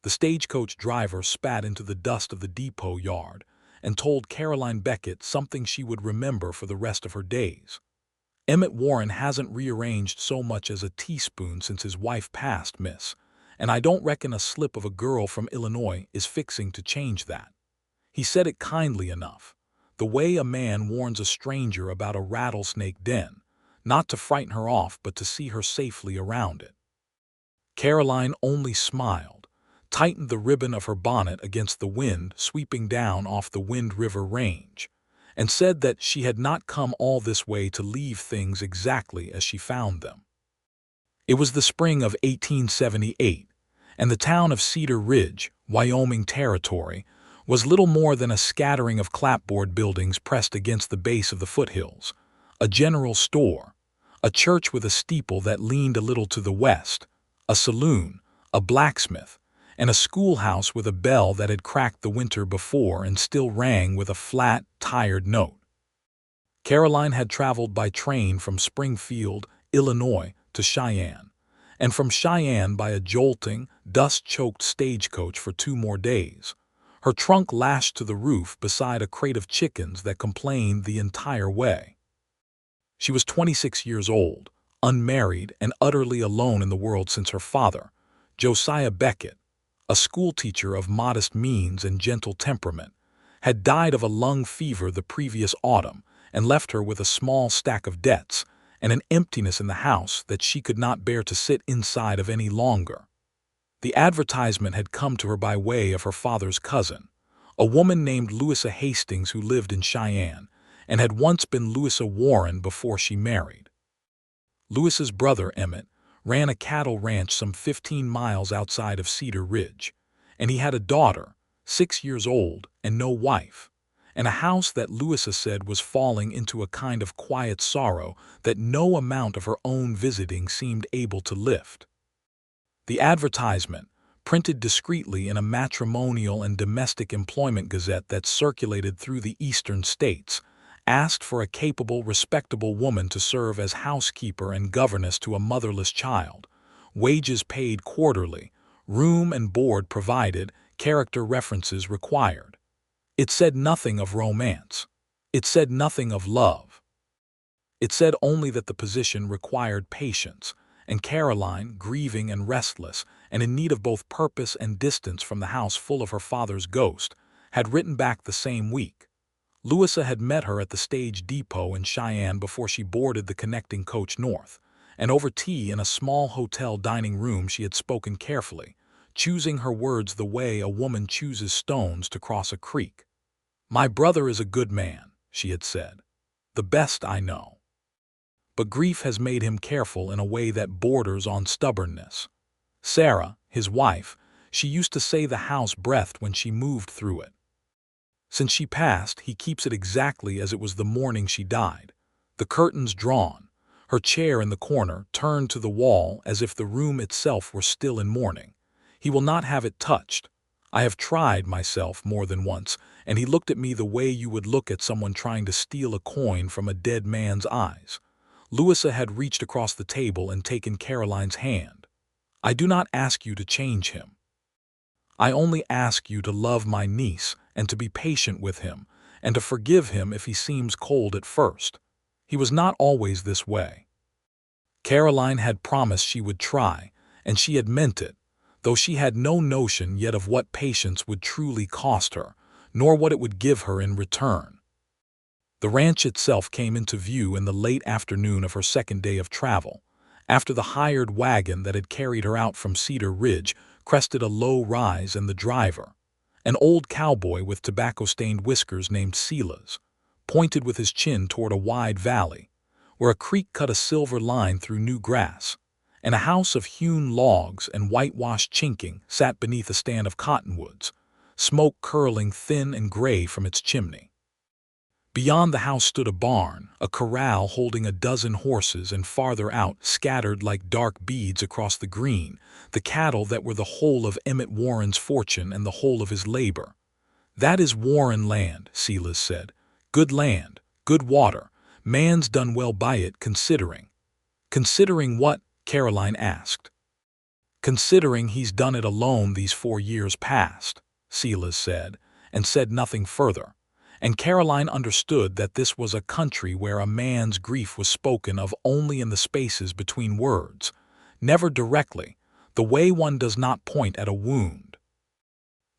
The stagecoach driver spat into the dust of the depot yard and told Caroline Beckett something she would remember for the rest of her days. "Emmett Warren hasn't rearranged so much as a teaspoon since his wife passed, miss, and I don't reckon a slip of a girl from Illinois is fixing to change that." He said it kindly enough, the way a man warns a stranger about a rattlesnake den, not to frighten her off but to see her safely around it. Caroline only smiled, tightened the ribbon of her bonnet against the wind sweeping down off the Wind River Range, and said that she had not come all this way to leave things exactly as she found them. It was the spring of 1878, and the town of Cedar Ridge, Wyoming Territory, was little more than a scattering of clapboard buildings pressed against the base of the foothills, a general store, a church with a steeple that leaned a little to the west, a saloon, a blacksmith, and a schoolhouse with a bell that had cracked the winter before and still rang with a flat, tired note. Caroline had traveled by train from Springfield, Illinois, to Cheyenne, and from Cheyenne by a jolting, dust-choked stagecoach for 2 more days, her trunk lashed to the roof beside a crate of chickens that complained the entire way. She was 26 years old, unmarried and utterly alone in the world since her father, Josiah Beckett, a schoolteacher of modest means and gentle temperament, had died of a lung fever the previous autumn and left her with a small stack of debts and an emptiness in the house that she could not bear to sit inside of any longer. The advertisement had come to her by way of her father's cousin, a woman named Louisa Hastings who lived in Cheyenne and had once been Louisa Warren before she married. Louisa's brother, Emmett, ran a cattle ranch some 15 miles outside of Cedar Ridge, and he had a daughter, 6 years old, and no wife, and a house that Louisa said was falling into a kind of quiet sorrow that no amount of her own visiting seemed able to lift. The advertisement, printed discreetly in a matrimonial and domestic employment gazette that circulated through the eastern states, asked for a capable, respectable woman to serve as housekeeper and governess to a motherless child, wages paid quarterly, room and board provided, character references required. It said nothing of romance. It said nothing of love. It said only that the position required patience, and Caroline, grieving and restless, and in need of both purpose and distance from the house full of her father's ghost, had written back the same week. Louisa had met her at the stage depot in Cheyenne before she boarded the connecting coach north, and over tea in a small hotel dining room she had spoken carefully, choosing her words the way a woman chooses stones to cross a creek. "My brother is a good man," she had said, "the best I know. But grief has made him careful in a way that borders on stubbornness. Sarah, his wife, she used to say the house breathed when she moved through it. Since she passed, he keeps it exactly as it was the morning she died, the curtains drawn, her chair in the corner turned to the wall as if the room itself were still in mourning. He will not have it touched. I have tried myself more than once, and he looked at me the way you would look at someone trying to steal a coin from a dead man's eyes." Louisa had reached across the table and taken Caroline's hand. "I do not ask you to change him. I only ask you to love my niece and to be patient with him and to forgive him if he seems cold at first. He was not always this way." Caroline had promised she would try, and she had meant it, though she had no notion yet of what patience would truly cost her, nor what it would give her in return. The ranch itself came into view in the late afternoon of her second day of travel, after the hired wagon that had carried her out from Cedar Ridge crested a low rise and the driver, an old cowboy with tobacco-stained whiskers named Silas, pointed with his chin toward a wide valley, where a creek cut a silver line through new grass, and a house of hewn logs and whitewashed chinking sat beneath a stand of cottonwoods, smoke curling thin and gray from its chimney. Beyond the house stood a barn, a corral holding a dozen horses, and farther out, scattered like dark beads across the green, the cattle that were the whole of Emmett Warren's fortune and the whole of his labor. "That is Warren land," Silas said. "Good land, good water. Man's done well by it, considering." "Considering what?" Caroline asked. Considering he's done it alone these 4 years past, Silas said, and said nothing further. And Caroline understood that this was a country where a man's grief was spoken of only in the spaces between words, never directly, the way one does not point at a wound.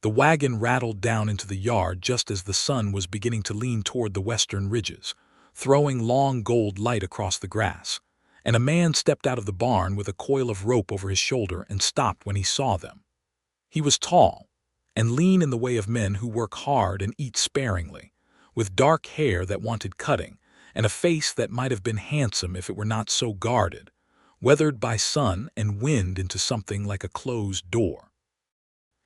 The wagon rattled down into the yard just as the sun was beginning to lean toward the western ridges, throwing long gold light across the grass, and a man stepped out of the barn with a coil of rope over his shoulder and stopped when he saw them. He was tall and lean in the way of men who work hard and eat sparingly, with dark hair that wanted cutting and a face that might have been handsome if it were not so guarded, weathered by sun and wind into something like a closed door.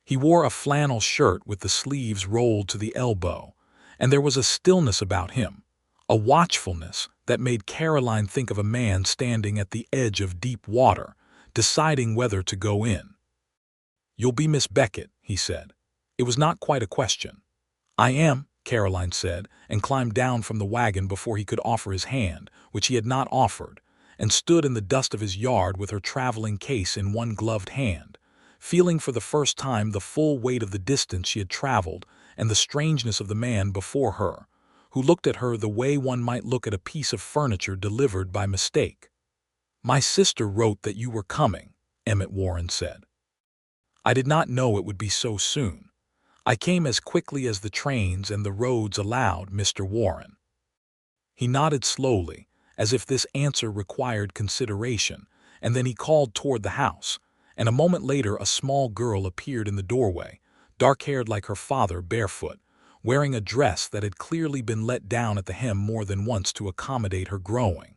He wore a flannel shirt with the sleeves rolled to the elbow, and there was a stillness about him, a watchfulness that made Caroline think of a man standing at the edge of deep water, deciding whether to go in. "You'll be Miss Beckett," he said. It was not quite a question. "I am," Caroline said, and climbed down from the wagon before he could offer his hand, which he had not offered, and stood in the dust of his yard with her traveling case in one gloved hand, feeling for the first time the full weight of the distance she had traveled and the strangeness of the man before her, who looked at her the way one might look at a piece of furniture delivered by mistake. "My sister wrote that you were coming," Emmett Warren said. "I did not know it would be so soon. I came as quickly as the trains and the roads allowed, Mr. Warren." He nodded slowly, as if this answer required consideration, and then he called toward the house, and a moment later a small girl appeared in the doorway, dark-haired like her father, barefoot, wearing a dress that had clearly been let down at the hem more than once to accommodate her growing.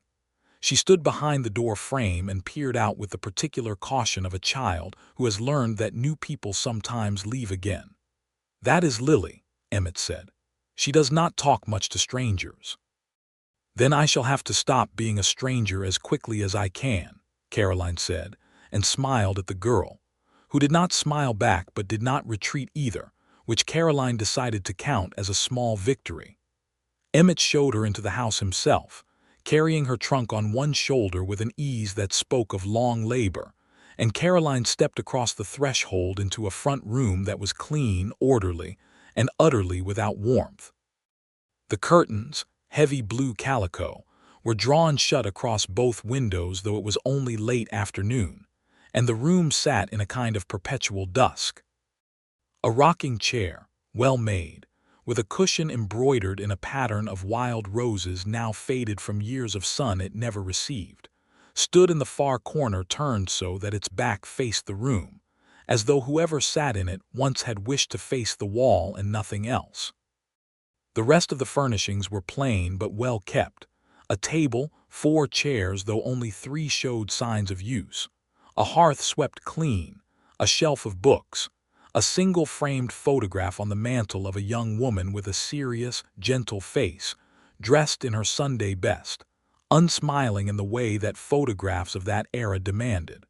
She stood behind the door frame and peered out with the particular caution of a child who has learned that new people sometimes leave again. "That is Lily," Emmett said. "She does not talk much to strangers." "Then I shall have to stop being a stranger as quickly as I can," Caroline said, and smiled at the girl, who did not smile back but did not retreat either, which Caroline decided to count as a small victory. Emmett showed her into the house himself, carrying her trunk on one shoulder with an ease that spoke of long labor, and Caroline stepped across the threshold into a front room that was clean, orderly, and utterly without warmth. The curtains, heavy blue calico, were drawn shut across both windows, though it was only late afternoon, and the room sat in a kind of perpetual dusk. A rocking chair, well made, with a cushion embroidered in a pattern of wild roses now faded from years of sun it never received, stood in the far corner turned so that its back faced the room, as though whoever sat in it once had wished to face the wall and nothing else. The rest of the furnishings were plain but well kept: a table, 4 chairs though only 3 showed signs of use, a hearth swept clean, a shelf of books, a single framed photograph on the mantel of a young woman with a serious, gentle face, dressed in her Sunday best, unsmiling in the way that photographs of that era demanded.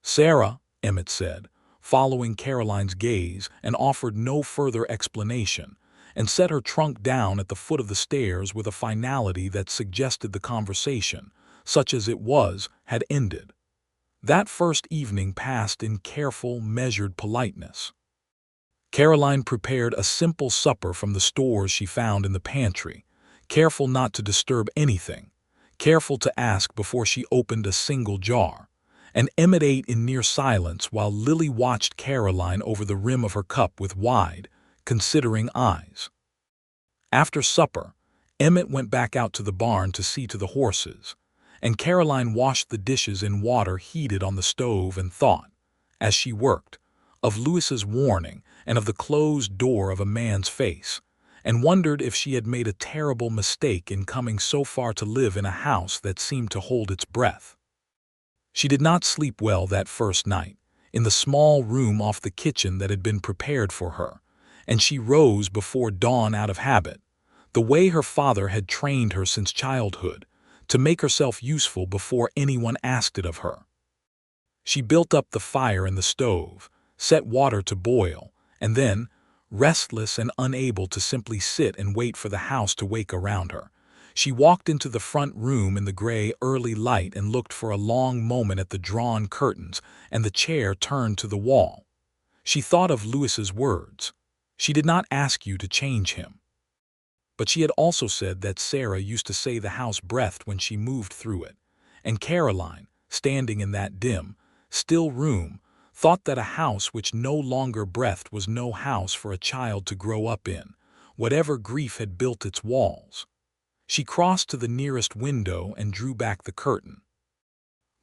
"Sarah," Emmett said, following Caroline's gaze, and offered no further explanation, and set her trunk down at the foot of the stairs with a finality that suggested the conversation, such as it was, had ended. That first evening passed in careful, measured politeness. Caroline prepared a simple supper from the stores she found in the pantry, careful not to disturb anything, careful to ask before she opened a single jar, and Emmett ate in near silence while Lily watched Caroline over the rim of her cup with wide, considering eyes. After supper, Emmett went back out to the barn to see to the horses, and Caroline washed the dishes in water heated on the stove and thought, as she worked, of Louis's warning and of the closed door of a man's face, and wondered if she had made a terrible mistake in coming so far to live in a house that seemed to hold its breath. She did not sleep well that first night, in the small room off the kitchen that had been prepared for her, and she rose before dawn out of habit, the way her father had trained her since childhood, to make herself useful before anyone asked it of her. She built up the fire in the stove, set water to boil, and then, restless and unable to simply sit and wait for the house to wake around her, She walked into the front room in the gray early light and looked for a long moment at the drawn curtains and the chair turned to the wall. She thought of Louis's words. She did not ask you to change him. But she had also said that Sarah used to say the house breathed when she moved through it, and Caroline, standing in that dim, still room, thought that a house which no longer breathed was no house for a child to grow up in, whatever grief had built its walls. She crossed to the nearest window and drew back the curtain.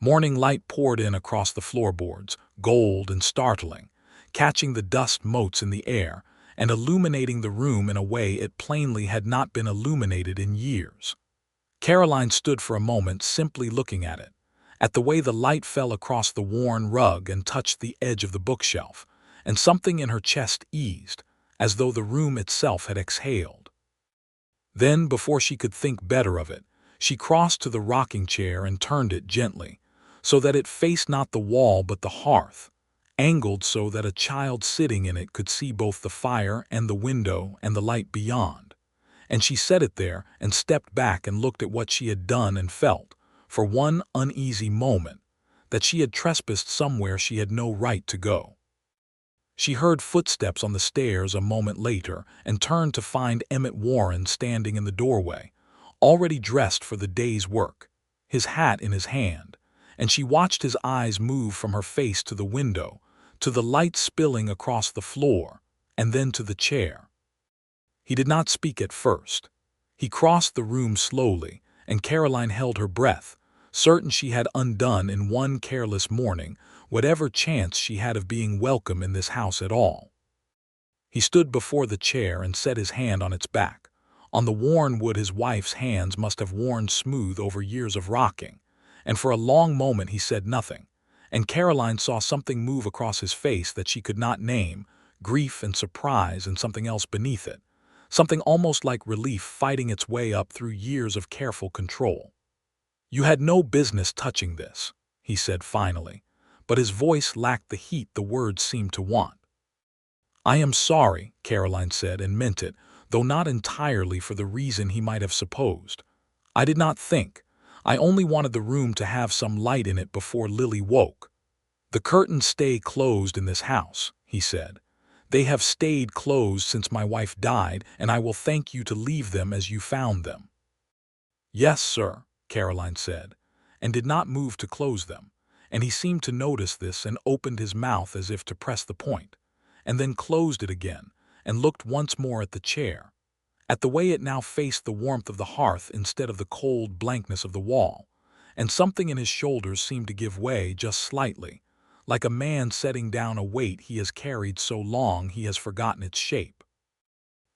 Morning light poured in across the floorboards, gold and startling, catching the dust motes in the air and illuminating the room in a way it plainly had not been illuminated in years. Caroline stood for a moment simply looking at the way the light fell across the worn rug and touched the edge of the bookshelf, and something in her chest eased, as though the room itself had exhaled. Then, before she could think better of it, she crossed to the rocking chair and turned it gently, so that it faced not the wall but the hearth, angled so that a child sitting in it could see both the fire and the window and the light beyond. And she set it there and stepped back and looked at what she had done and felt, for one uneasy moment, that she had trespassed somewhere she had no right to go. She heard footsteps on the stairs a moment later and turned to find Emmett Warren standing in the doorway, already dressed for the day's work, his hat in his hand, and she watched his eyes move from her face to the window, to the light spilling across the floor, and then to the chair. He did not speak at first. He crossed the room slowly, and Caroline held her breath, certain she had undone in one careless morning whatever chance she had of being welcome in this house at all. He stood before the chair and set his hand on its back, on the worn wood his wife's hands must have worn smooth over years of rocking, and for a long moment he said nothing, and Caroline saw something move across his face that she could not name, grief and surprise and something else beneath it, something almost like relief fighting its way up through years of careful control. "You had no business touching this," he said finally, but his voice lacked the heat the words seemed to want. "I am sorry," Caroline said, and meant it, though not entirely for the reason he might have supposed. "I did not think. I only wanted the room to have some light in it before Lily woke." "The curtains stay closed in this house," he said. "They have stayed closed since my wife died, and I will thank you to leave them as you found them." "Yes, sir," Caroline said, and did not move to close them, and he seemed to notice this and opened his mouth as if to press the point, and then closed it again and looked once more at the chair, at the way it now faced the warmth of the hearth instead of the cold blankness of the wall, and something in his shoulders seemed to give way just slightly, like a man setting down a weight he has carried so long he has forgotten its shape.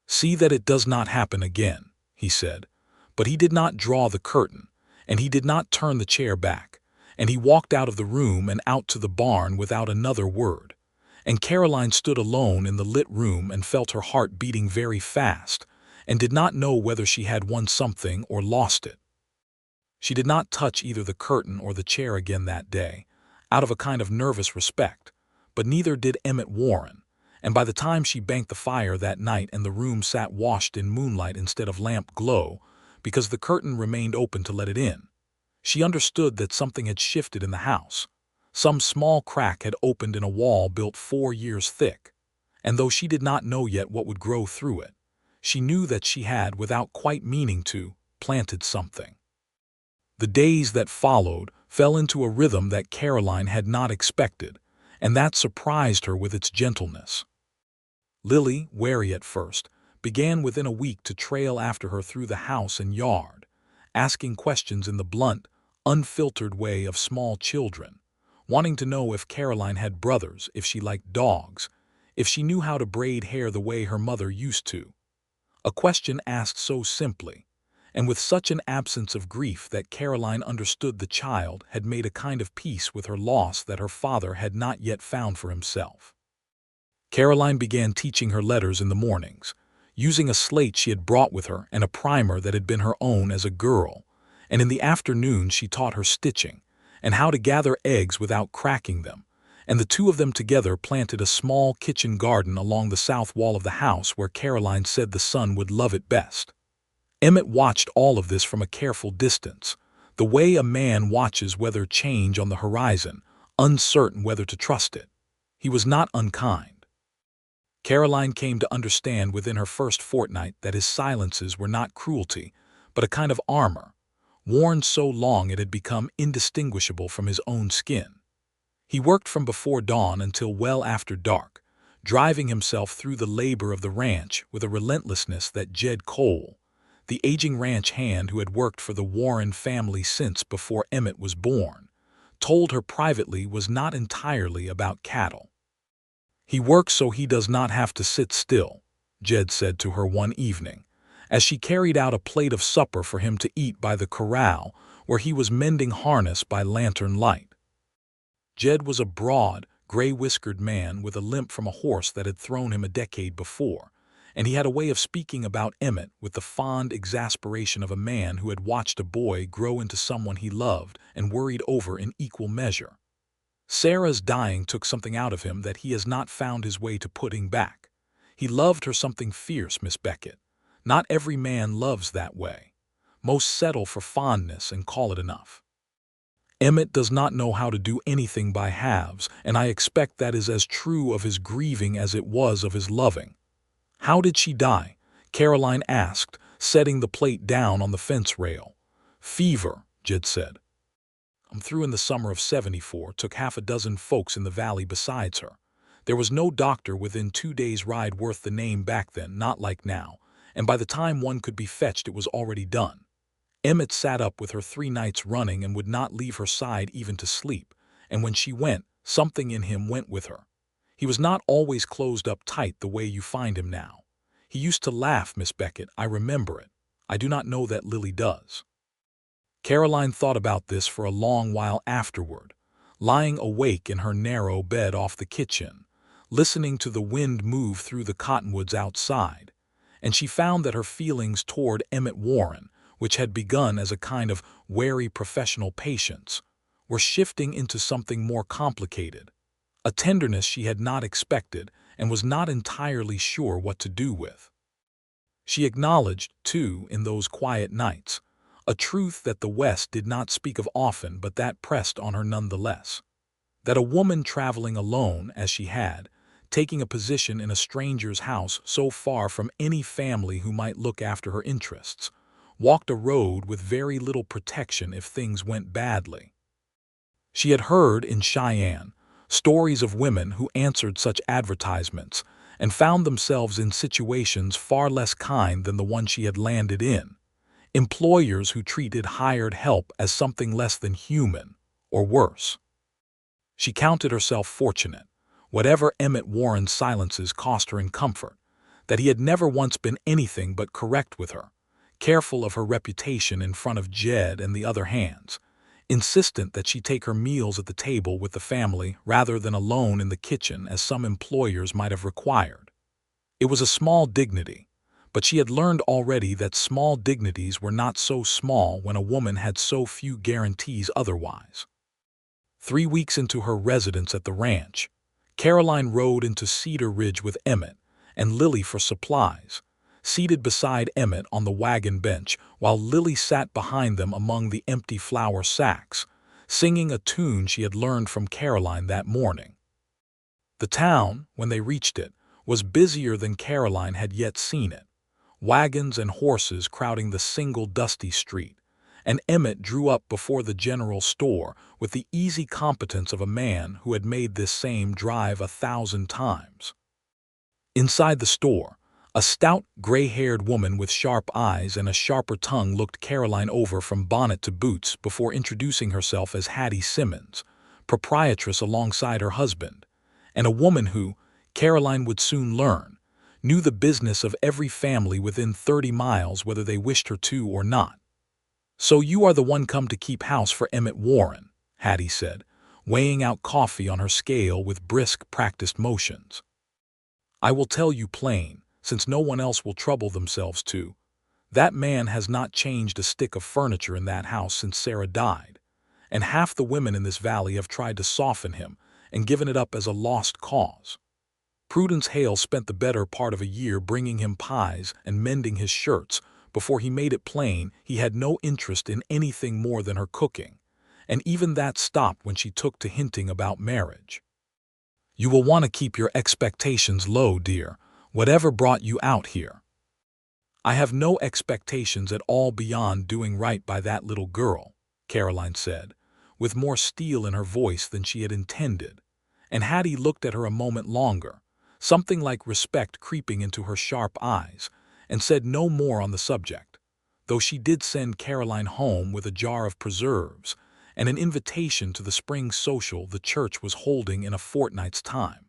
"See that it does not happen again," he said, but he did not draw the curtain, and he did not turn the chair back, and he walked out of the room and out to the barn without another word, and Caroline stood alone in the lit room and felt her heart beating very fast, and did not know whether she had won something or lost it. She did not touch either the curtain or the chair again that day, out of a kind of nervous respect, but neither did Emmett Warren, and by the time she banked the fire that night and the room sat washed in moonlight instead of lamp glow, because the curtain remained open to let it in, she understood that something had shifted in the house. Some small crack had opened in a wall built 4 years thick, and though she did not know yet what would grow through it, she knew that she had, without quite meaning to, planted something. The days that followed fell into a rhythm that Caroline had not expected, and that surprised her with its gentleness. Lily, wary at first, began within a week to trail after her through the house and yard, asking questions in the blunt, unfiltered way of small children, wanting to know if Caroline had brothers, if she liked dogs, if she knew how to braid hair the way her mother used to. A question asked so simply, and with such an absence of grief that Caroline understood the child had made a kind of peace with her loss that her father had not yet found for himself. Caroline began teaching her letters in the mornings, using a slate she had brought with her and a primer that had been her own as a girl, and in the afternoon she taught her stitching, and how to gather eggs without cracking them, and the two of them together planted a small kitchen garden along the south wall of the house where Caroline said the son would love it best. Emmett watched all of this from a careful distance, the way a man watches weather change on the horizon, uncertain whether to trust it. He was not unkind. Caroline came to understand within her first fortnight that his silences were not cruelty, but a kind of armor, worn so long it had become indistinguishable from his own skin. He worked from before dawn until well after dark, driving himself through the labor of the ranch with a relentlessness that Jed Cole, the aging ranch hand who had worked for the Warren family since before Emmett was born, told her privately was not entirely about cattle. "He works so he does not have to sit still," Jed said to her one evening, as she carried out a plate of supper for him to eat by the corral where he was mending harness by lantern light. Jed was a broad, gray-whiskered man with a limp from a horse that had thrown him a decade before, and he had a way of speaking about Emmett with the fond exasperation of a man who had watched a boy grow into someone he loved and worried over in equal measure. "Sarah's dying took something out of him that he has not found his way to putting back. He loved her something fierce, Miss Beckett. Not every man loves that way. Most settle for fondness and call it enough. Emmett does not know how to do anything by halves, and I expect that is as true of his grieving as it was of his loving." "How did she die?" Caroline asked, setting the plate down on the fence rail. "Fever," Jed said. "I'm through in the summer of '74, took half a dozen folks in the valley besides her. There was no doctor within 2 days' ride worth the name back then, not like now, and by the time one could be fetched it was already done. Emmett sat up with her 3 nights running and would not leave her side even to sleep, and when she went, something in him went with her. He was not always closed up tight the way you find him now. He used to laugh, Miss Beckett, I remember it. I do not know that Lily does." Caroline thought about this for a long while afterward, lying awake in her narrow bed off the kitchen, listening to the wind move through the cottonwoods outside, and she found that her feelings toward Emmett Warren, which had begun as a kind of wary professional patience, were shifting into something more complicated, a tenderness she had not expected and was not entirely sure what to do with. She acknowledged, too, in those quiet nights, a truth that the West did not speak of often but that pressed on her nonetheless, that a woman traveling alone, as she had, taking a position in a stranger's house so far from any family who might look after her interests, walked a road with very little protection if things went badly. She had heard in Cheyenne stories of women who answered such advertisements and found themselves in situations far less kind than the one she had landed in, employers who treated hired help as something less than human, or worse. She counted herself fortunate, whatever Emmett Warren's silences cost her in comfort, that he had never once been anything but correct with her, careful of her reputation in front of Jed and the other hands, insistent that she take her meals at the table with the family rather than alone in the kitchen as some employers might have required. It was a small dignity, but she had learned already that small dignities were not so small when a woman had so few guarantees otherwise. 3 weeks into her residence at the ranch, Caroline rode into Cedar Ridge with Emmett and Lily for supplies, seated beside Emmett on the wagon bench while Lily sat behind them among the empty flour sacks, singing a tune she had learned from Caroline that morning. The town, when they reached it, was busier than Caroline had yet seen it, wagons and horses crowding the single dusty street, and Emmett drew up before the general store with the easy competence of a man who had made this same drive 1,000 times. Inside the store, a stout, gray-haired woman with sharp eyes and a sharper tongue looked Caroline over from bonnet to boots before introducing herself as Hattie Simmons, proprietress alongside her husband, and a woman who, Caroline would soon learn, knew the business of every family within 30 miles whether they wished her to or not. "So you are the one come to keep house for Emmett Warren," Hattie said, weighing out coffee on her scale with brisk, practiced motions. "I will tell you plain, since no one else will trouble themselves to. That man has not changed a stick of furniture in that house since Sarah died, and half the women in this valley have tried to soften him and given it up as a lost cause. Prudence Hale spent the better part of a year bringing him pies and mending his shirts, before he made it plain he had no interest in anything more than her cooking, and even that stopped when she took to hinting about marriage. "You will want to keep your expectations low, dear, whatever brought you out here." "I have no expectations at all beyond doing right by that little girl," Caroline said, with more steel in her voice than she had intended, and Hattie looked at her a moment longer, something like respect creeping into her sharp eyes, and said no more on the subject, though she did send Caroline home with a jar of preserves and an invitation to the spring social the church was holding in a fortnight's time.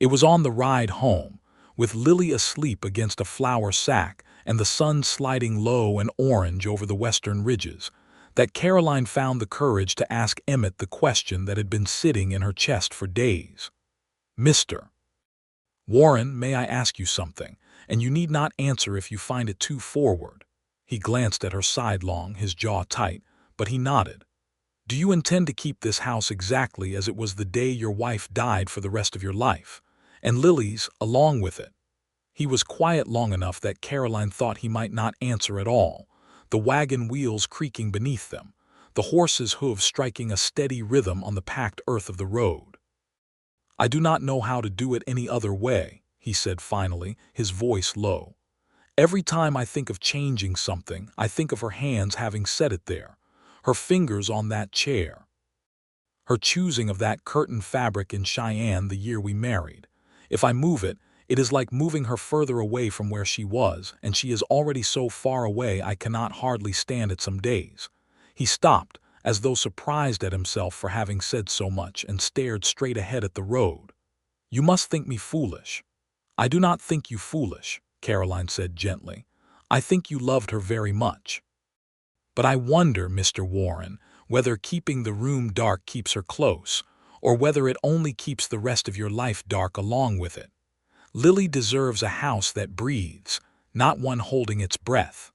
It was on the ride home, with Lily asleep against a flour sack and the sun sliding low and orange over the western ridges, that Caroline found the courage to ask Emmett the question that had been sitting in her chest for days. "Mr. Warren, may I ask you something, and you need not answer if you find it too forward." He glanced at her sidelong, his jaw tight, but he nodded. "Do you intend to keep this house exactly as it was the day your wife died for the rest of your life, and Lily's along with it?" He was quiet long enough that Caroline thought he might not answer at all, the wagon wheels creaking beneath them, the horses' hooves striking a steady rhythm on the packed earth of the road. "I do not know how to do it any other way," he said finally, his voice low. "Every time I think of changing something, I think of her hands having set it there, her fingers on that chair, her choosing of that curtain fabric in Cheyenne the year we married. If I move it, it is like moving her further away from where she was, and she is already so far away I cannot hardly stand it some days." He stopped, as though surprised at himself for having said so much, and stared straight ahead at the road. "You must think me foolish." "I do not think you foolish," Caroline said gently. "I think you loved her very much. But I wonder, Mr. Warren, whether keeping the room dark keeps her close, or whether it only keeps the rest of your life dark along with it. Lily deserves a house that breathes, not one holding its breath."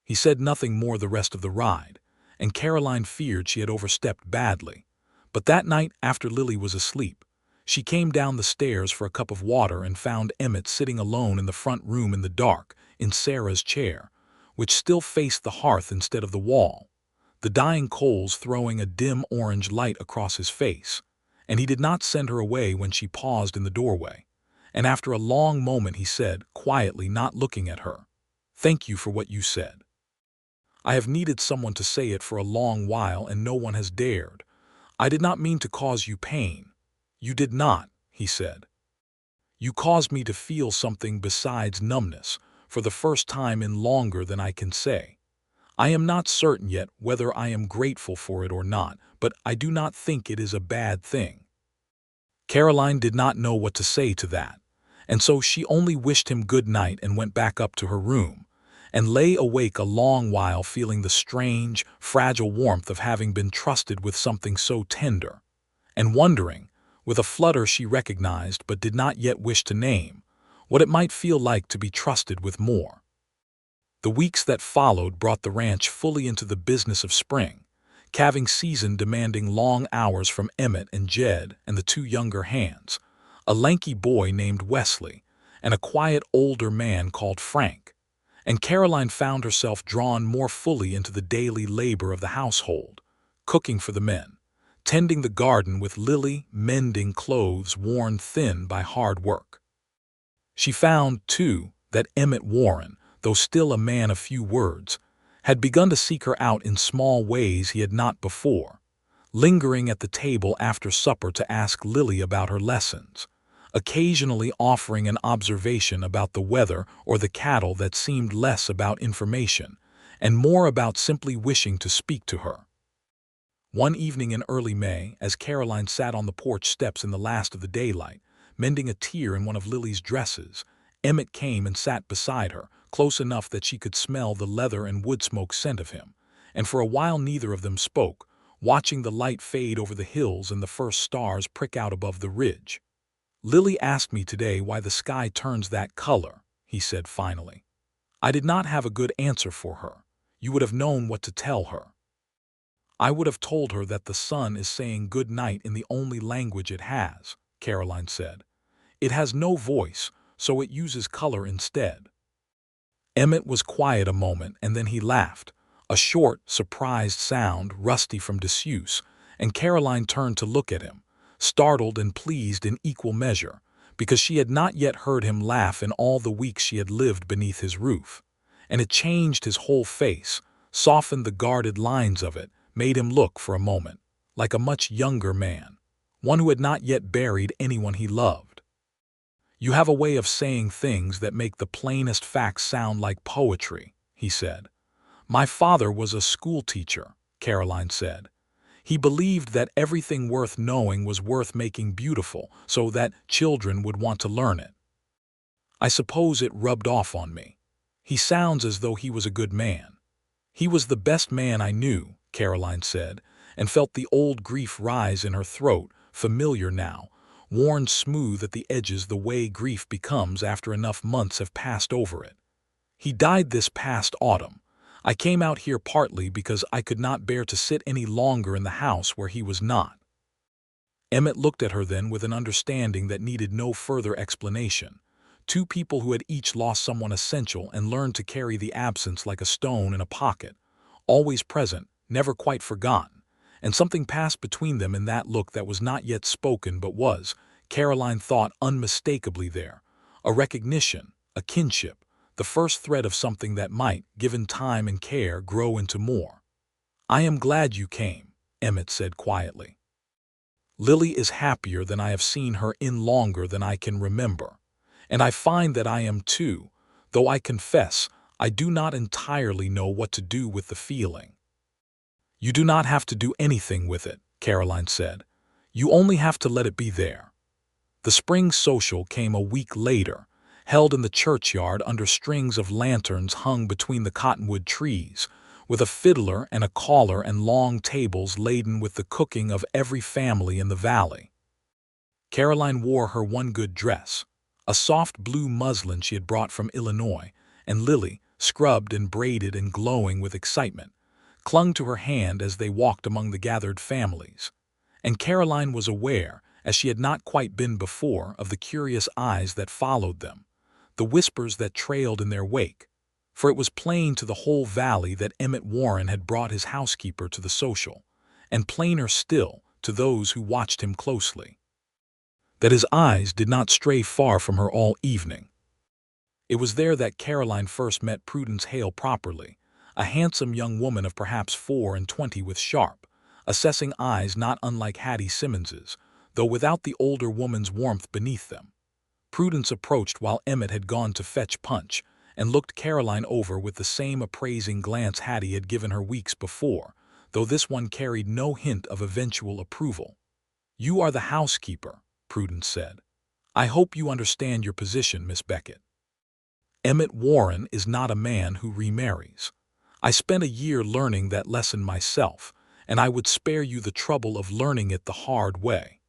He said nothing more the rest of the ride, and Caroline feared she had overstepped badly. But that night, after Lily was asleep, she came down the stairs for a cup of water and found Emmett sitting alone in the front room in the dark, in Sarah's chair, which still faced the hearth instead of the wall, the dying coals throwing a dim orange light across his face, and he did not send her away when she paused in the doorway. And after a long moment he said, quietly, not looking at her, "Thank you for what you said. I have needed someone to say it for a long while and no one has dared. I did not mean to cause you pain." "You did not," he said. "You caused me to feel something besides numbness, for the first time in longer than I can say. I am not certain yet whether I am grateful for it or not, but I do not think it is a bad thing." Caroline did not know what to say to that, and so she only wished him good night and went back up to her room, and lay awake a long while feeling the strange, fragile warmth of having been trusted with something so tender, and wondering, with a flutter she recognized but did not yet wish to name, what it might feel like to be trusted with more. The weeks that followed brought the ranch fully into the business of spring, calving season demanding long hours from Emmett and Jed and the two younger hands, a lanky boy named Wesley and a quiet older man called Frank, and Caroline found herself drawn more fully into the daily labor of the household, cooking for the men, tending the garden with Lily, mending clothes worn thin by hard work. She found, too, that Emmett Warren, though still a man of few words, had begun to seek her out in small ways he had not before, lingering at the table after supper to ask Lily about her lessons, occasionally offering an observation about the weather or the cattle that seemed less about information, and more about simply wishing to speak to her. One evening in early May, as Caroline sat on the porch steps in the last of the daylight, mending a tear in one of Lily's dresses, Emmett came and sat beside her, close enough that she could smell the leather and wood smoke scent of him, and for a while neither of them spoke, watching the light fade over the hills and the first stars prick out above the ridge. "Lily asked me today why the sky turns that color," he said finally. "I did not have a good answer for her. You would have known what to tell her." "I would have told her that the sun is saying good night in the only language it has," Caroline said. "It has no voice, so it uses color instead." Emmett was quiet a moment, and then he laughed, a short, surprised sound rusty from disuse, and Caroline turned to look at him, startled and pleased in equal measure, because she had not yet heard him laugh in all the weeks she had lived beneath his roof. And it changed his whole face, softened the guarded lines of it, made him look, for a moment, like a much younger man, one who had not yet buried anyone he loved. "You have a way of saying things that make the plainest facts sound like poetry," he said. "My father was a schoolteacher," Caroline said. "He believed that everything worth knowing was worth making beautiful, so that children would want to learn it. I suppose it rubbed off on me. He sounds as though he was a good man." "He was the best man I knew," Caroline said, and felt the old grief rise in her throat, familiar now, worn smooth at the edges the way grief becomes after enough months have passed over it. "He died this past autumn. I came out here partly because I could not bear to sit any longer in the house where he was not." Emmett looked at her then with an understanding that needed no further explanation. Two people who had each lost someone essential and learned to carry the absence like a stone in a pocket, always present, never quite forgotten. And something passed between them in that look that was not yet spoken but was, Caroline thought, unmistakably there. A recognition, a kinship, the first thread of something that might, given time and care, grow into more. "I am glad you came," Emmett said quietly. "Lily is happier than I have seen her in longer than I can remember. And I find that I am too, though I confess I do not entirely know what to do with the feeling." "You do not have to do anything with it," Caroline said. "You only have to let it be there." The spring social came a week later, held in the churchyard under strings of lanterns hung between the cottonwood trees, with a fiddler and a caller and long tables laden with the cooking of every family in the valley. Caroline wore her one good dress, a soft blue muslin she had brought from Illinois, and Lily, scrubbed and braided and glowing with excitement, clung to her hand as they walked among the gathered families. And Caroline was aware, as she had not quite been before, of the curious eyes that followed them, the whispers that trailed in their wake, for it was plain to the whole valley that Emmett Warren had brought his housekeeper to the social, and plainer still to those who watched him closely, that his eyes did not stray far from her all evening. It was there that Caroline first met Prudence Hale properly, a handsome young woman of perhaps 24 with sharp, assessing eyes not unlike Hattie Simmons's, though without the older woman's warmth beneath them. Prudence approached while Emmett had gone to fetch punch, and looked Caroline over with the same appraising glance Hattie had given her weeks before, though this one carried no hint of eventual approval. "You are the housekeeper," Prudence said. "I hope you understand your position, Miss Beckett. Emmett Warren is not a man who remarries. I spent a year learning that lesson myself, and I would spare you the trouble of learning it the hard way."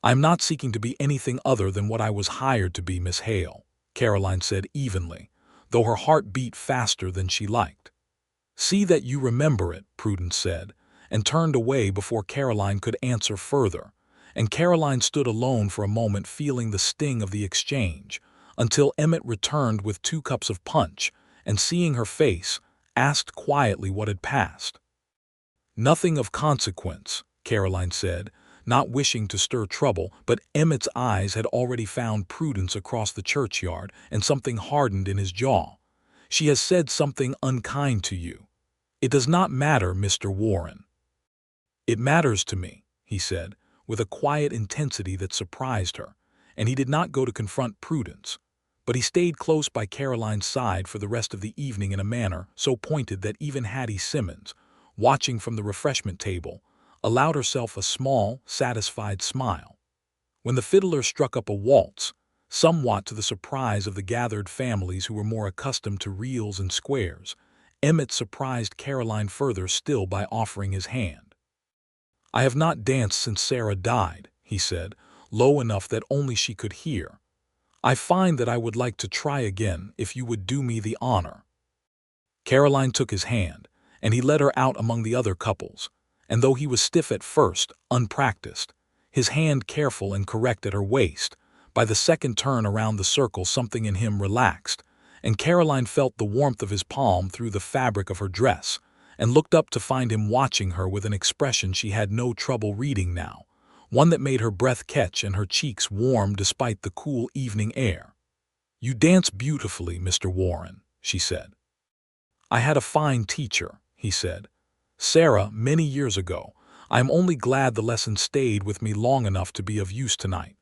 "I am not seeking to be anything other than what I was hired to be, Miss Hale," Caroline said evenly, though her heart beat faster than she liked. "See that you remember it," Prudence said, and turned away before Caroline could answer further, and Caroline stood alone for a moment feeling the sting of the exchange, until Emmett returned with 2 cups of punch, and seeing her face, asked quietly what had passed. "Nothing of consequence," Caroline said, not wishing to stir trouble, but Emmett's eyes had already found Prudence across the churchyard, and something hardened in his jaw. "She has said something unkind to you. It does not matter, Mr. Warren." "It matters to me," he said, with a quiet intensity that surprised her, and he did not go to confront Prudence, but he stayed close by Caroline's side for the rest of the evening in a manner so pointed that even Hattie Simmons, watching from the refreshment table, allowed herself a small, satisfied smile. When the fiddler struck up a waltz, somewhat to the surprise of the gathered families who were more accustomed to reels and squares, Emmett surprised Caroline further still by offering his hand. "I have not danced since Sarah died," he said, low enough that only she could hear. "I find that I would like to try again if you would do me the honor." Caroline took his hand, and he led her out among the other couples, and though he was stiff at first, unpracticed, his hand careful and correct at her waist, by the second turn around the circle something in him relaxed, and Caroline felt the warmth of his palm through the fabric of her dress, and looked up to find him watching her with an expression she had no trouble reading now, one that made her breath catch and her cheeks warm despite the cool evening air. "You dance beautifully, Mr. Warren," she said. "I had a fine teacher," he said. "Sarah, many years ago. I am only glad the lesson stayed with me long enough to be of use tonight."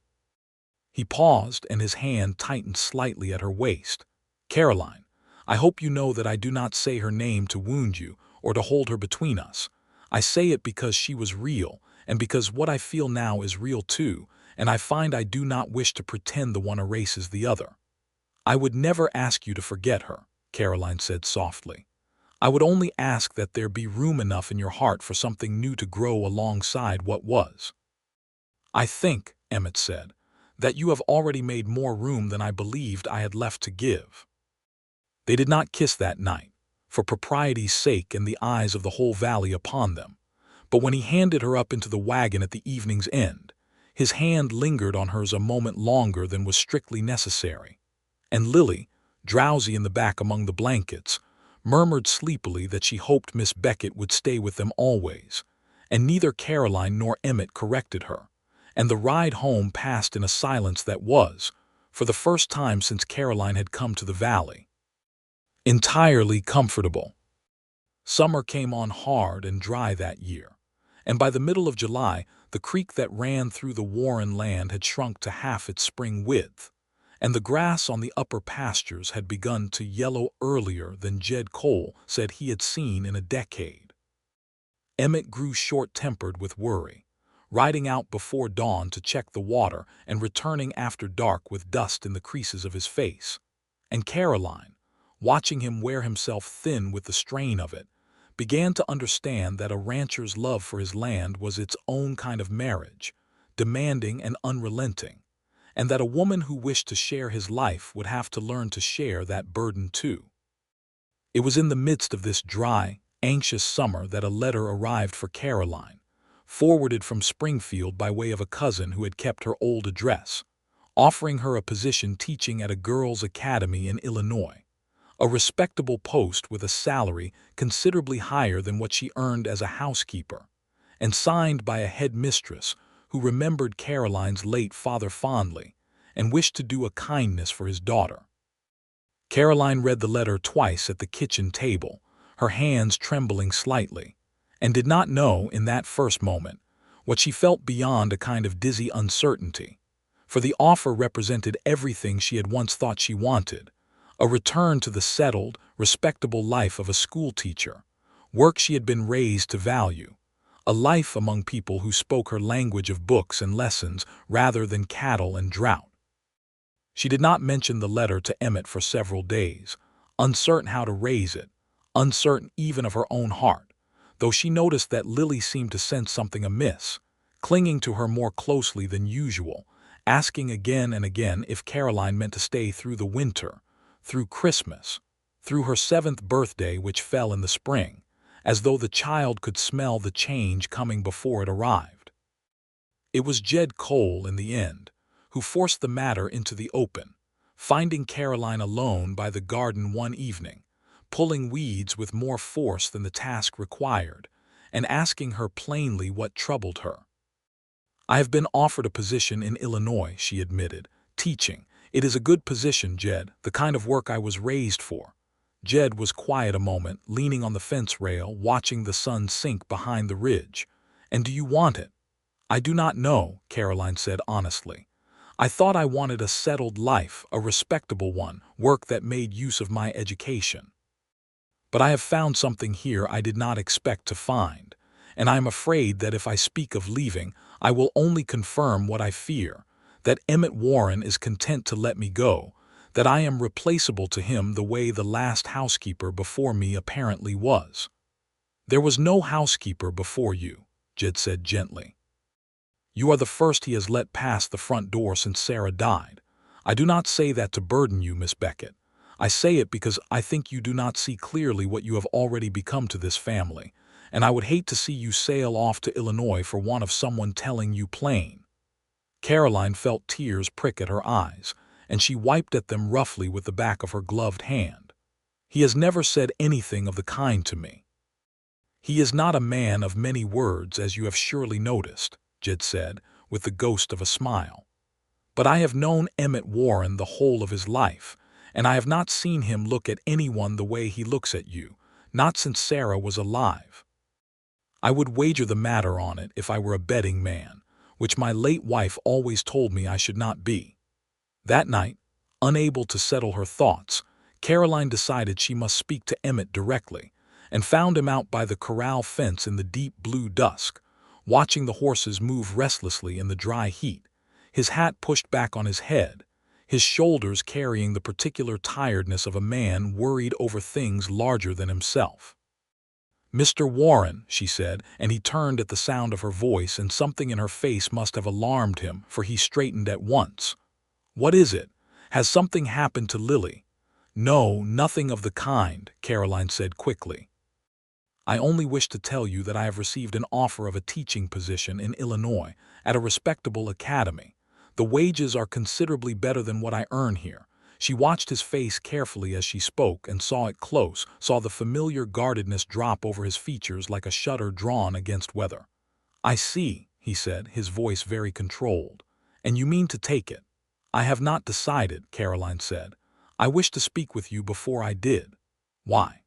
He paused, and his hand tightened slightly at her waist. "Caroline, I hope you know that I do not say her name to wound you or to hold her between us. I say it because she was real, and because what I feel now is real too, and I find I do not wish to pretend the one erases the other." "I would never ask you to forget her," Caroline said softly. "I would only ask that there be room enough in your heart for something new to grow alongside what was." "I think," Emmett said, "that you have already made more room than I believed I had left to give." They did not kiss that night, for propriety's sake and the eyes of the whole valley upon them, but when he handed her up into the wagon at the evening's end, his hand lingered on hers a moment longer than was strictly necessary, and Lily, drowsy in the back among the blankets, murmured sleepily that she hoped Miss Beckett would stay with them always, and neither Caroline nor Emmett corrected her, and the ride home passed in a silence that was, for the first time since Caroline had come to the valley, entirely comfortable. Summer came on hard and dry that year, and by the middle of July the creek that ran through the Warren land had shrunk to half its spring width, and the grass on the upper pastures had begun to yellow earlier than Jed Cole said he had seen in a decade. Emmett grew short-tempered with worry, riding out before dawn to check the water and returning after dark with dust in the creases of his face, and Caroline, watching him wear himself thin with the strain of it, began to understand that a rancher's love for his land was its own kind of marriage, demanding and unrelenting, and that a woman who wished to share his life would have to learn to share that burden too. It was in the midst of this dry, anxious summer that a letter arrived for Caroline, forwarded from Springfield by way of a cousin who had kept her old address, offering her a position teaching at a girls' academy in Illinois, a respectable post with a salary considerably higher than what she earned as a housekeeper, and signed by a headmistress who remembered Caroline's late father fondly and wished to do a kindness for his daughter. Caroline read the letter twice at the kitchen table, her hands trembling slightly, and did not know, in that first moment, what she felt beyond a kind of dizzy uncertainty, for the offer represented everything she had once thought she wanted: a return to the settled, respectable life of a schoolteacher, work she had been raised to value, a life among people who spoke her language of books and lessons rather than cattle and drought. She did not mention the letter to Emmett for several days, uncertain how to raise it, uncertain even of her own heart, though she noticed that Lily seemed to sense something amiss, clinging to her more closely than usual, asking again and again if Caroline meant to stay through the winter, through Christmas, through her 7th birthday which fell in the spring, as though the child could smell the change coming before it arrived. It was Jed Cole, in the end, who forced the matter into the open, finding Caroline alone by the garden one evening, pulling weeds with more force than the task required, and asking her plainly what troubled her. "I have been offered a position in Illinois," she admitted, "teaching. It is a good position, Jed, the kind of work I was raised for." Jed was quiet a moment, leaning on the fence rail, watching the sun sink behind the ridge. "And do you want it?" "I do not know," Caroline said honestly. "I thought I wanted a settled life, a respectable one, work that made use of my education. But I have found something here I did not expect to find, and I am afraid that if I speak of leaving, I will only confirm what I fear, that Emmett Warren is content to let me go, that I am replaceable to him the way the last housekeeper before me apparently was." "There was no housekeeper before you," Jed said gently. "You are the first he has let pass the front door since Sarah died. I do not say that to burden you, Miss Beckett. I say it because I think you do not see clearly what you have already become to this family, and I would hate to see you sail off to Illinois for want of someone telling you plain." Caroline felt tears prick at her eyes, and she wiped at them roughly with the back of her gloved hand. "He has never said anything of the kind to me." "He is not a man of many words, as you have surely noticed," Jed said, with the ghost of a smile. "But I have known Emmett Warren the whole of his life, and I have not seen him look at anyone the way he looks at you, not since Sarah was alive. I would wager the matter on it if I were a betting man, which my late wife always told me I should not be." That night, unable to settle her thoughts, Caroline decided she must speak to Emmett directly, and found him out by the corral fence in the deep blue dusk, watching the horses move restlessly in the dry heat, his hat pushed back on his head, his shoulders carrying the particular tiredness of a man worried over things larger than himself. "Mr. Warren," she said, and he turned at the sound of her voice, and something in her face must have alarmed him, for he straightened at once. "What is it? Has something happened to Lily?" "No, nothing of the kind," Caroline said quickly. "I only wish to tell you that I have received an offer of a teaching position in Illinois at a respectable academy. The wages are considerably better than what I earn here." She watched his face carefully as she spoke and saw it close, saw the familiar guardedness drop over his features like a shutter drawn against weather. "I see," he said, his voice very controlled. "And you mean to take it?" "I have not decided," Caroline said. "I wish to speak with you before I did." "Why?"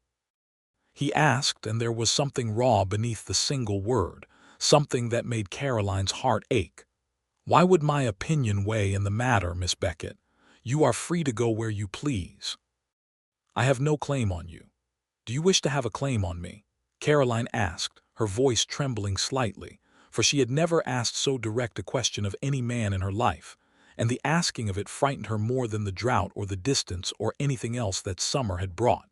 he asked, and there was something raw beneath the single word, something that made Caroline's heart ache. "Why would my opinion weigh in the matter, Miss Beckett? You are free to go where you please." "I have no claim on you." "Do you wish to have a claim on me?" Caroline asked, her voice trembling slightly, for she had never asked so direct a question of any man in her life, and the asking of it frightened her more than the drought or the distance or anything else that summer had brought.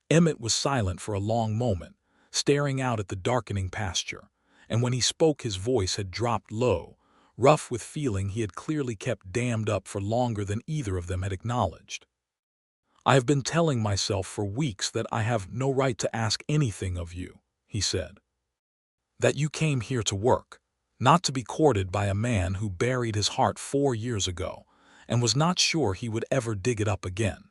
Emmett was silent for a long moment, staring out at the darkening pasture, and when he spoke his voice had dropped low, rough with feeling he had clearly kept dammed up for longer than either of them had acknowledged. "I have been telling myself for weeks that I have no right to ask anything of you," he said. "That you came here to work, not to be courted by a man who buried his heart 4 years ago and was not sure he would ever dig it up again.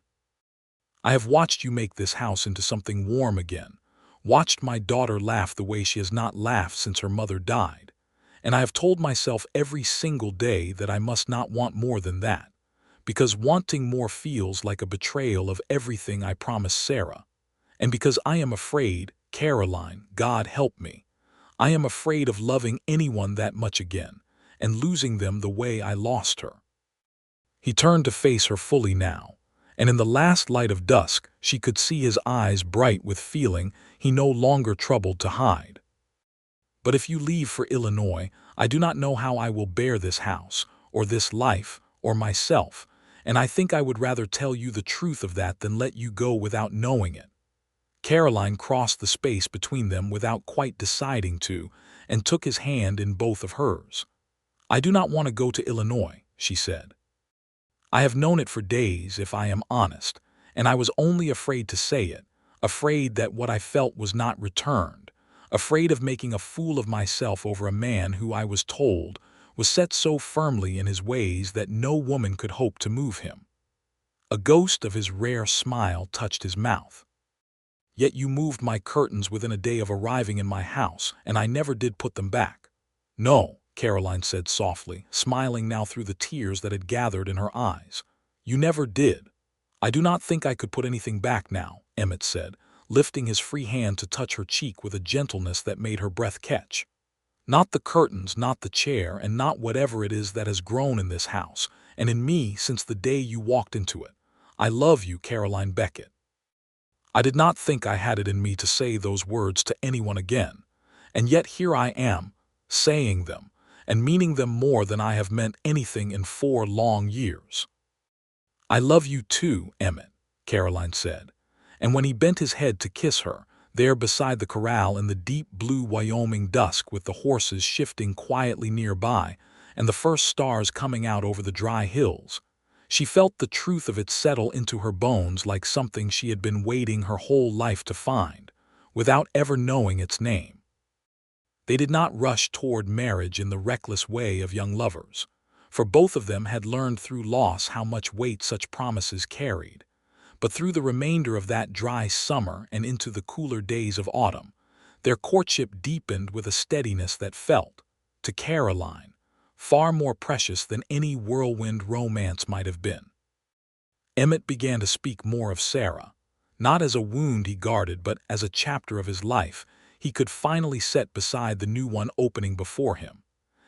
I have watched you make this house into something warm again, watched my daughter laugh the way she has not laughed since her mother died, and I have told myself every single day that I must not want more than that, because wanting more feels like a betrayal of everything I promised Sarah, and because I am afraid, Caroline, God help me, I am afraid of loving anyone that much again, and losing them the way I lost her." He turned to face her fully now, and in the last light of dusk she could see his eyes bright with feeling he no longer troubled to hide. "But if you leave for Illinois, I do not know how I will bear this house, or this life, or myself, and I think I would rather tell you the truth of that than let you go without knowing it." Caroline crossed the space between them without quite deciding to, and took his hand in both of hers. "I do not want to go to Illinois," she said. "I have known it for days, if I am honest, and I was only afraid to say it, afraid that what I felt was not returned, afraid of making a fool of myself over a man who, I was told, was set so firmly in his ways that no woman could hope to move him." A ghost of his rare smile touched his mouth. "Yet you moved my curtains within a day of arriving in my house, and I never did put them back." "No," Caroline said softly, smiling now through the tears that had gathered in her eyes. "You never did." "I do not think I could put anything back now," Emmett said, lifting his free hand to touch her cheek with a gentleness that made her breath catch. "Not the curtains, not the chair, and not whatever it is that has grown in this house, and in me since the day you walked into it. I love you, Caroline Beckett." I did not think I had it in me to say those words to anyone again, and yet here I am, saying them, and meaning them more than I have meant anything in 4 long years. "I love you too, Emmett," Caroline said, and when he bent his head to kiss her, there beside the corral in the deep blue Wyoming dusk with the horses shifting quietly nearby and the first stars coming out over the dry hills, she felt the truth of it settle into her bones like something she had been waiting her whole life to find, without ever knowing its name. They did not rush toward marriage in the reckless way of young lovers. for both of them had learned through loss how much weight such promises carried. But through the remainder of that dry summer and into the cooler days of autumn, their courtship deepened with a steadiness that felt, to Caroline, far more precious than any whirlwind romance might have been. Emmett began to speak more of Sarah, not as a wound he guarded but as a chapter of his life he could finally set beside the new one opening before him.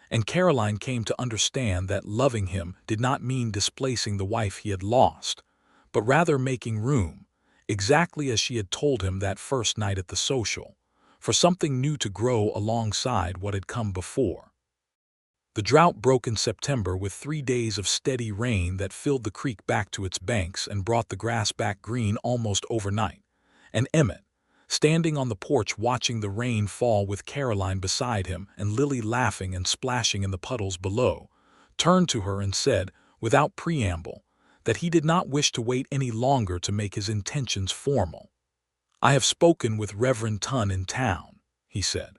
And Caroline came to understand that loving him did not mean displacing the wife he had lost, but rather making room, exactly as she had told him that first night at the social, for something new to grow alongside what had come before. The drought broke in September with 3 days of steady rain that filled the creek back to its banks and brought the grass back green almost overnight, and Emmett, standing on the porch watching the rain fall with Caroline beside him and Lily laughing and splashing in the puddles below, turned to her and said, without preamble, that he did not wish to wait any longer to make his intentions formal. "I have spoken with Reverend Tunn in town," he said,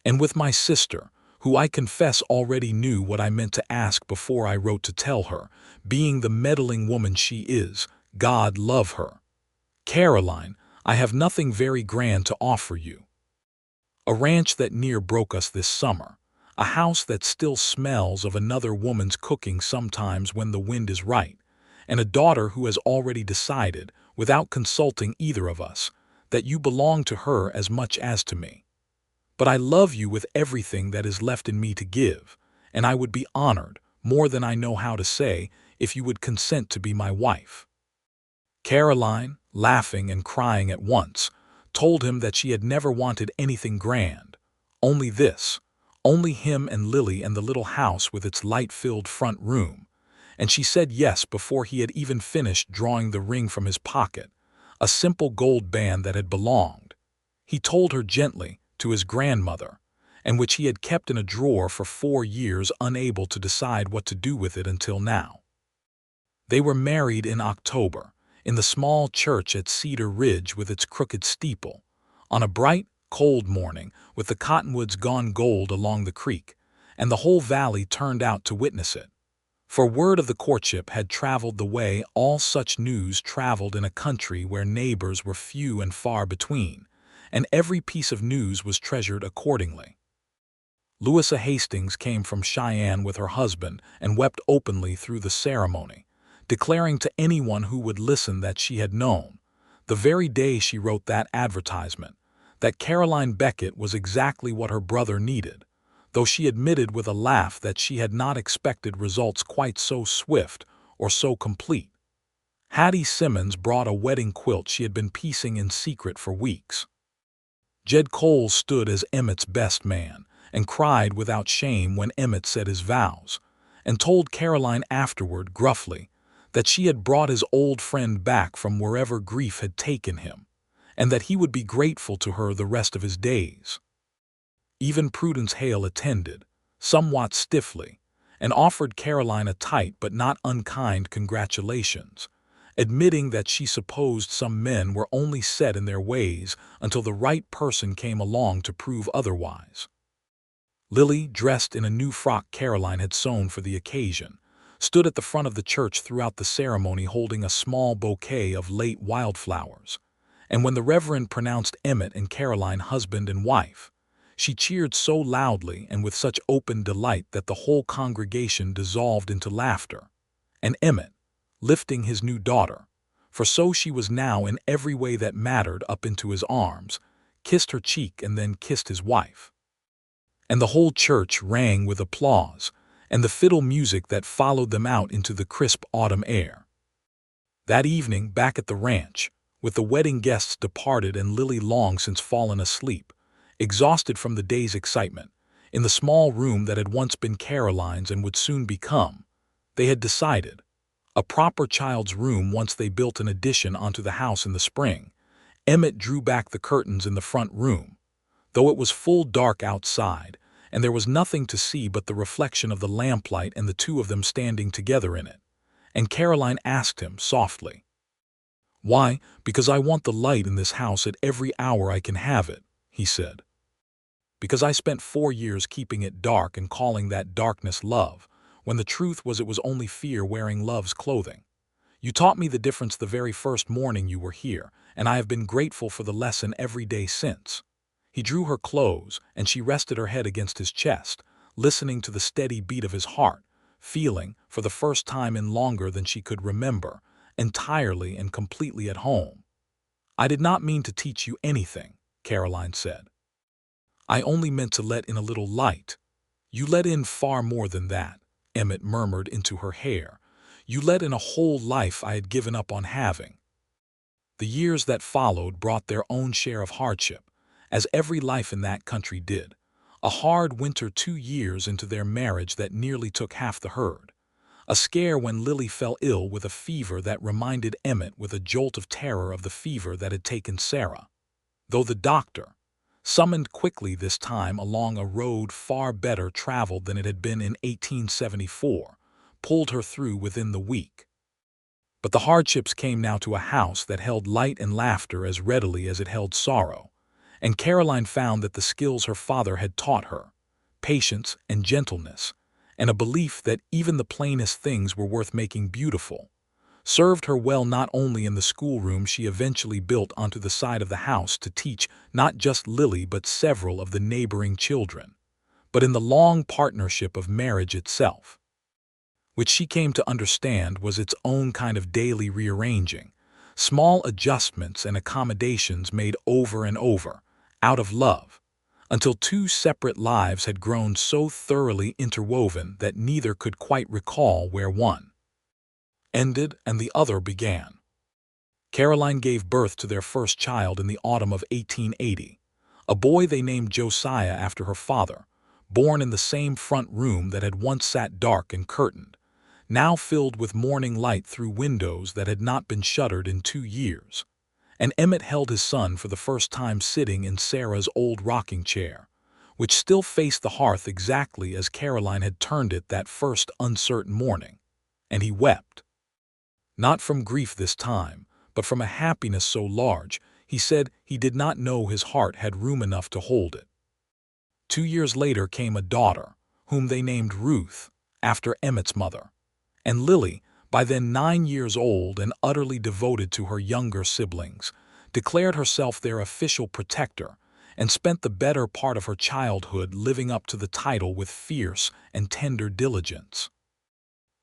"and with my sister, who I confess already knew what I meant to ask before I wrote to tell her, being the meddling woman she is, God love her. Caroline, I have nothing very grand to offer you. A ranch that near broke us this summer, a house that still smells of another woman's cooking sometimes when the wind is right, and a daughter who has already decided, without consulting either of us, that you belong to her as much as to me. But I love you with everything that is left in me to give, and I would be honored, more than I know how to say, if you would consent to be my wife." Caroline, laughing and crying at once, told him that she had never wanted anything grand, only this, only him and Lily and the little house with its light-filled front room, and she said yes before he had even finished drawing the ring from his pocket, a simple gold band that had belonged, he told her gently, to his grandmother, and which he had kept in a drawer for 4 years, unable to decide what to do with it until now. They were married in October, in the small church at Cedar Ridge with its crooked steeple, on a bright, cold morning with the cottonwoods gone gold along the creek, and the whole valley turned out to witness it. For word of the courtship had traveled the way all such news traveled in a country where neighbors were few and far between, and every piece of news was treasured accordingly. Louisa Hastings came from Cheyenne with her husband and wept openly through the ceremony, declaring to anyone who would listen that she had known, the very day she wrote that advertisement, that Caroline Beckett was exactly what her brother needed, though she admitted with a laugh that she had not expected results quite so swift or so complete. Hattie Simmons brought a wedding quilt she had been piecing in secret for weeks. Jed Cole stood as Emmett's best man and cried without shame when Emmett said his vows, and told Caroline afterward gruffly that she had brought his old friend back from wherever grief had taken him, and that he would be grateful to her the rest of his days. Even Prudence Hale attended, somewhat stiffly, and offered Caroline a tight but not unkind congratulations, admitting that she supposed some men were only set in their ways until the right person came along to prove otherwise. Lily, dressed in a new frock Caroline had sewn for the occasion, stood at the front of the church throughout the ceremony holding a small bouquet of late wildflowers, and when the Reverend pronounced Emmett and Caroline husband and wife, she cheered so loudly and with such open delight that the whole congregation dissolved into laughter, and Emmett, lifting his new daughter, for so she was now in every way that mattered, up into his arms, kissed her cheek and then kissed his wife. And the whole church rang with applause, and the fiddle music that followed them out into the crisp autumn air. That evening, back at the ranch, with the wedding guests departed and Lily long since fallen asleep, exhausted from the day's excitement, in the small room that had once been Caroline's and would soon become, they had decided, a proper child's room once they built an addition onto the house in the spring, Emmett drew back the curtains in the front room, though it was full dark outside, and there was nothing to see but the reflection of the lamplight and the two of them standing together in it, and Caroline asked him softly, "Why, because I want the light in this house at every hour I can have it," he said. "Because I spent 4 years keeping it dark and calling that darkness love, when the truth was it was only fear wearing love's clothing. You taught me the difference the very first morning you were here, and I have been grateful for the lesson every day since. He drew her close, and she rested her head against his chest, listening to the steady beat of his heart, feeling, for the first time in longer than she could remember, entirely and completely at home. "I did not mean to teach you anything," Caroline said. "I only meant to let in a little light." "You let in far more than that," Emmett murmured into her hair. "You let in a whole life I had given up on having." The years that followed brought their own share of hardship, as every life in that country did. A hard winter 2 years into their marriage that nearly took half the herd. A scare when Lily fell ill with a fever that reminded Emmett with a jolt of terror of the fever that had taken Sarah. Though the doctor, summoned quickly this time along a road far better traveled than it had been in 1874, pulled her through within the week. But the hardships came now to a house that held light and laughter as readily as it held sorrow, and Caroline found that the skills her father had taught her, patience and gentleness, and a belief that even the plainest things were worth making beautiful, served her well not only in the schoolroom she eventually built onto the side of the house to teach not just Lily but several of the neighboring children, but in the long partnership of marriage itself, which she came to understand was its own kind of daily rearranging, small adjustments and accommodations made over and over, out of love, until two separate lives had grown so thoroughly interwoven that neither could quite recall where one ended and the other began. Caroline gave birth to their first child in the autumn of 1880, a boy they named Josiah after her father, born in the same front room that had once sat dark and curtained, now filled with morning light through windows that had not been shuttered in 2 years. And Emmett held his son for the first time sitting in Sarah's old rocking chair, which still faced the hearth exactly as Caroline had turned it that first uncertain morning, and he wept. Not from grief this time, but from a happiness so large, he said he did not know his heart had room enough to hold it. 2 years later came a daughter, whom they named Ruth, after Emmett's mother, and Lily, by then 9 years old and utterly devoted to her younger siblings, declared herself their official protector and spent the better part of her childhood living up to the title with fierce and tender diligence.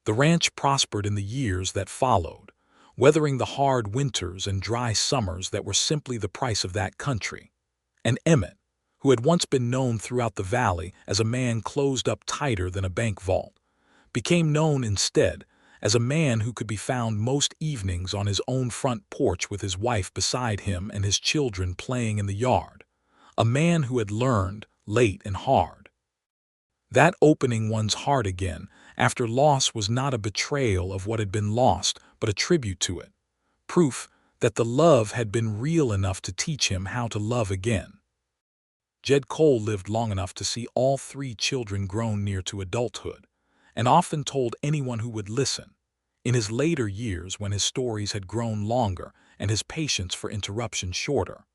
The ranch prospered in the years that followed, weathering the hard winters and dry summers that were simply the price of that country. And Emmett, who had once been known throughout the valley as a man closed up tighter than a bank vault, became known instead as a man who could be found most evenings on his own front porch with his wife beside him and his children playing in the yard, a man who had learned, late and hard, that opening one's heart again after loss was not a betrayal of what had been lost, but a tribute to it, proof that the love had been real enough to teach him how to love again. Jed Cole lived long enough to see all 3 children grown near to adulthood, and often told anyone who would listen, in his later years when his stories had grown longer and his patience for interruption shorter,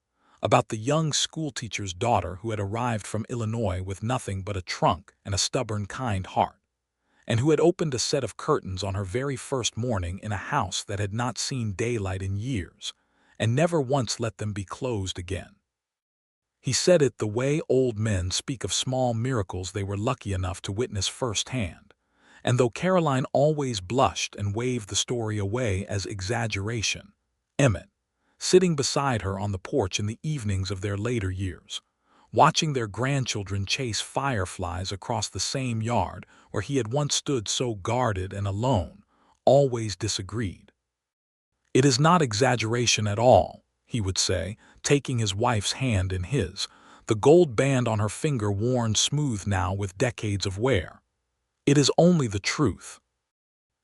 about the young schoolteacher's daughter who had arrived from Illinois with nothing but a trunk and a stubborn, kind heart, and who had opened a set of curtains on her very first morning in a house that had not seen daylight in years, and never once let them be closed again. He said it the way old men speak of small miracles they were lucky enough to witness firsthand, and though Caroline always blushed and waved the story away as exaggeration, Emmett, sitting beside her on the porch in the evenings of their later years, watching their grandchildren chase fireflies across the same yard where he had once stood so guarded and alone, always disagreed. "It is not exaggeration at all," he would say, taking his wife's hand in his, the gold band on her finger worn smooth now with decades of wear. "It is only the truth."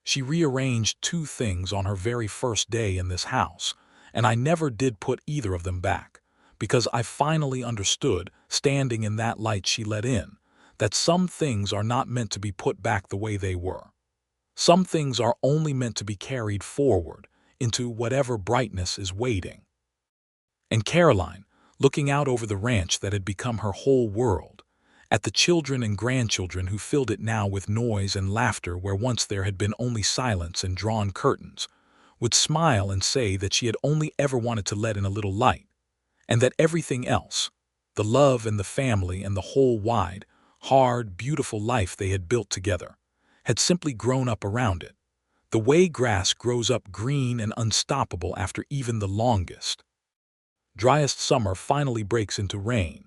She rearranged 2 things on her very first day in this house, and I never did put either of them back, because I finally understood, standing in that light she let in, that some things are not meant to be put back the way they were. Some things are only meant to be carried forward into whatever brightness is waiting. And Caroline, looking out over the ranch that had become her whole world, at the children and grandchildren who filled it now with noise and laughter where once there had been only silence and drawn curtains, would smile and say that she had only ever wanted to let in a little light, and that everything else, the love and the family and the whole wide, hard, beautiful life they had built together, had simply grown up around it, the way grass grows up green and unstoppable after even the longest, driest summer finally breaks into rain,